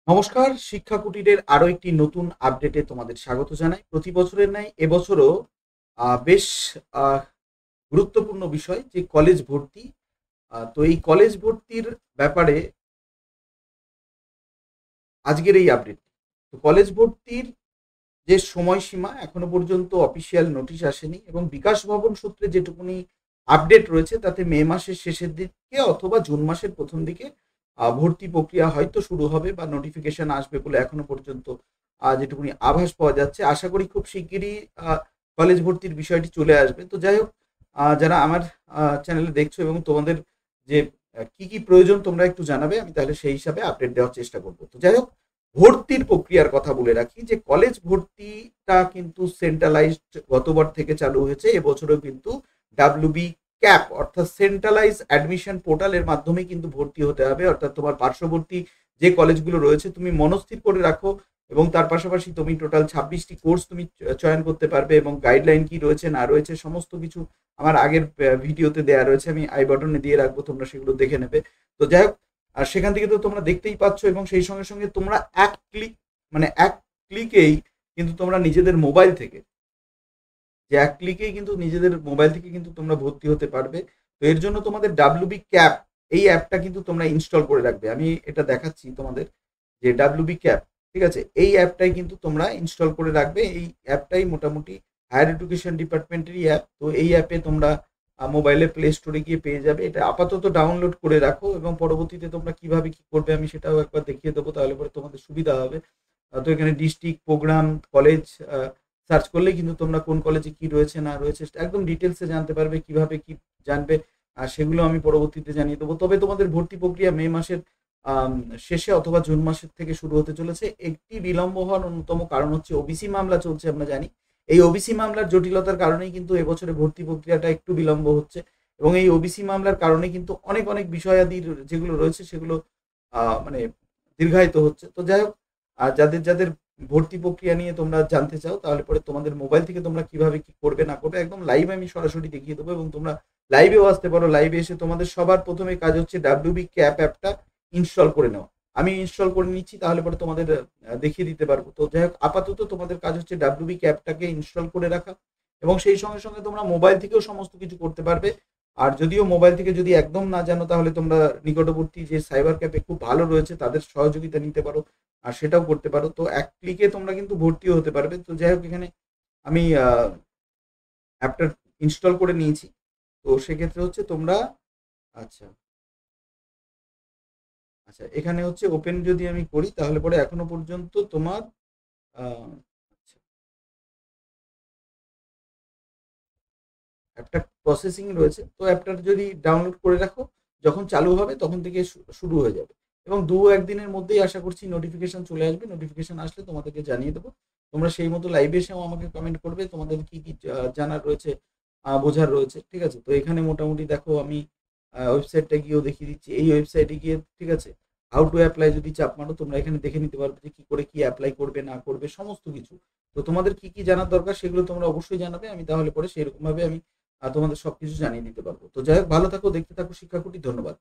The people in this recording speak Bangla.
নমস্কার, শিক্ষা কুটিরের আরো একটি নতুন আপডেটে তোমাদের স্বাগত জানাই। প্রতি বছরের ন্যায় এবছরও বেশ আহ, গুরুত্বপূর্ণ বিষয় যে কলেজ ভর্তি। তো এই কলেজ ভর্তির ব্যাপারে আজকের এই আপডেট। তো কলেজ ভর্তির যে সময়সীমা এখনো পর্যন্ত অফিসিয়াল নোটিশ আসেনি, এবং বিকাশ ভবন সূত্রে যেটুকুনি আপডেট রয়েছে তাতে মে মাসের শেষের দিকে অথবা জুন মাসের প্রথম দিকে ভর্তি প্রক্রিয়া হয়তো শুরু হবে বা নোটিফিকেশন আসবে বলে এখনো পর্যন্ত যেটুকুনি আভাস পাওয়া যাচ্ছে। আশা করি খুব শিগগিরই কলেজ ভর্তির বিষয়টি চলে আসবে। তো যাই হোক, যারা আমার চ্যানেলে দেখছো এবং তোমাদের যে কি কি প্রয়োজন তোমরা একটু জানাবে, আমি তাহলে সেই হিসাবে আপডেট দেওয়ার চেষ্টা করবো। তো যাই হোক, ভর্তির প্রক্রিয়ার কথা বলে রাখি যে কলেজ ভর্তিটা কিন্তু সেন্ট্রালাইজড গতবার থেকে চালু হয়েছে, এবছরও কিন্তু ডাব্লিউবি ক্যাপ অর্থাৎ সেন্ট্রালাইজ অ্যাডমিশন পোর্টালের মাধ্যমে কিন্তু ভর্তি হতে হবে। অর্থাৎ তোমার পার্শ্ববর্তী যে কলেজগুলো রয়েছে তুমি মনস্থির করে রাখো, এবং তার পাশাপাশি তুমি টোটাল 26টি কোর্স তুমি চয়ন করতে পারবে, এবং গাইডলাইন কি রয়েছে না রয়েছে সমস্ত কিছু আমার আগের ভিডিওতে দেওয়া রয়েছে, আমি আই বাটনে দিয়ে রাখবো, তোমরা সেগুলো দেখে নেবে। তো যাই হোক, আর সেখান থেকে তো তোমরা দেখতেই পাচ্ছ, এবং সেই সঙ্গে সঙ্গে তোমরা এক ক্লিকেই কিন্তু তোমরা নিজেদের মোবাইল থেকে, যে এক ক্লিকেই কিন্তু নিজেদের মোবাইল থেকে কিন্তু তোমরা ভর্তি হতে পারবে। তো এর জন্য তোমাদের ডাব্লিউবি ক্যাপ এই অ্যাপটা কিন্তু তোমরা ইনস্টল করে রাখবে। আমি এটা দেখাচ্ছি তোমাদের, যে ডাব্লিউবি ক্যাপ, ঠিক আছে, এই অ্যাপটাই কিন্তু তোমরা ইনস্টল করে রাখবে। এই অ্যাপটাই মোটামুটি হায়ার এডুকেশন ডিপার্টমেন্টেরই অ্যাপ। তো এই অ্যাপে তোমরা মোবাইলে প্লে স্টোরে গিয়ে পেয়ে যাবে। এটা আপাতত ডাউনলোড করে রাখো, এবং পরবর্তীতে তোমরা কিভাবে কি করবে আমি সেটাও একবার দেখিয়ে দেবো, তাহলে পরে তোমাদের সুবিধা হবে। তো এখানে ডিস্ট্রিক্ট, প্রোগ্রাম, কলেজ সার্চ করলেই কিন্তু তোমরা কোন কলেজে কি রয়েছে না রয়েছে একদম ডিটেলসে জানতে পারবে। কিভাবে কি জানবে আর সেগুলো আমি পরবর্তীতে জানিয়ে দেবো। তবে তোমাদের ভর্তি প্রক্রিয়া মে মাসের শেষে অথবা জুন মাসের থেকে শুরু হতে চলেছে। একটি বিলম্ব হওয়ার অন্যতম কারণ হচ্ছে ওবিসি মামলা চলছে, আমরা জানি। এই ওবিসি মামলার জটিলতার কারণেই কিন্তু এবছরে ভর্তি প্রক্রিয়াটা একটু বিলম্ব হচ্ছে, এবং এই ওবিসি মামলার কারণে কিন্তু অনেক অনেক বিষয়াদি যেগুলো রয়েছে সেগুলো মানে দীর্ঘায়িত হচ্ছে। তো যাই হোক, আর যাদের যাদের ভর্তি প্রক্রিয়া নিয়ে তোমরা জানতে চাও, তাহলে পরে তোমাদের মোবাইল থেকে তোমরা কিভাবে কি করবে না করবে একদম লাইভ আমি সরাসরি দেখিয়ে দেবো, এবং তোমরা লাইভেও আসতে পারো। লাইভে এসে তোমাদের সবার প্রথমে কাজ হচ্ছে ডাব্লিউবি ক্যাপ অ্যাপটা ইনস্টল করে নেওয়া। আমি ইনস্টল করে নিচ্ছি, তাহলে পরে তোমাদের দেখিয়ে দিতে পারবো। তো যাই হোক, আপাতত তোমাদের কাজ হচ্ছে ডাব্লিউবি ক্যাপটাকে ইনস্টল করে রাখা, এবং সেই সঙ্গে সঙ্গে তোমরা মোবাইল থেকেও সমস্ত কিছু করতে পারবে। আর যদিও মোবাইল থেকে যদি একদম না জানো, তাহলে তোমরা নিকটবর্তী যে সাইবার ক্যাফে খুব ভালো রয়েছে তাদের সহযোগিতা নিতে পারো, আর সেটাও করতে পারো। তো এক ক্লিকে তোমরা কিন্তু ভর্তিও হতে পারবে। তো যাই হোক, এখানে আমি অ্যাপটা ইনস্টল করে নিয়েছি। তো সেক্ষেত্রে হচ্ছে তোমরা, আচ্ছা আচ্ছা, এখানে হচ্ছে ওপেন যদি আমি করি, তাহলে পরে এখনো পর্যন্ত তোমার আচ্ছা, অ্যাপটা প্রসেসিং রয়েছে। তো অ্যাপটা যদি ডাউনলোড করে রাখো, যখন চালু হবে তখন থেকে শুরু হয়ে যাবে, এবং দু একদিনের মধ্যেই আশা করছি নোটিফিকেশন চলে আসবে। নোটিফিকেশন আসলে তোমাদেরকে জানিয়ে দেবো। তোমরা সেই মতো লাইভে এসেও আমাকে কমেন্ট করবে তোমাদের কি কি জানার রয়েছে, বোঝার রয়েছে, ঠিক আছে। তো এখানে মোটামুটি দেখো, আমি ওয়েবসাইটটা গিয়েও দেখিয়ে দিচ্ছি। এই ওয়েবসাইটে গিয়ে, ঠিক আছে, হাউ টু অ্যাপ্লাই যদি চাপ মারো, তোমরা এখানে দেখে নিতে পারবে যে কি করে কি অ্যাপ্লাই করবে না করবে সমস্ত কিছু। তো তোমাদের কি কি জানার দরকার সেগুলো তোমরা অবশ্যই জানাবে, আমি তাহলে পরে সেরকম ভাবে আমি তোমাদের সবকিছু জানিয়ে দিতে পারবো। তো যাই হোক, ভালো থাকো, দেখতে থাকো শিক্ষাকুটি। ধন্যবাদ।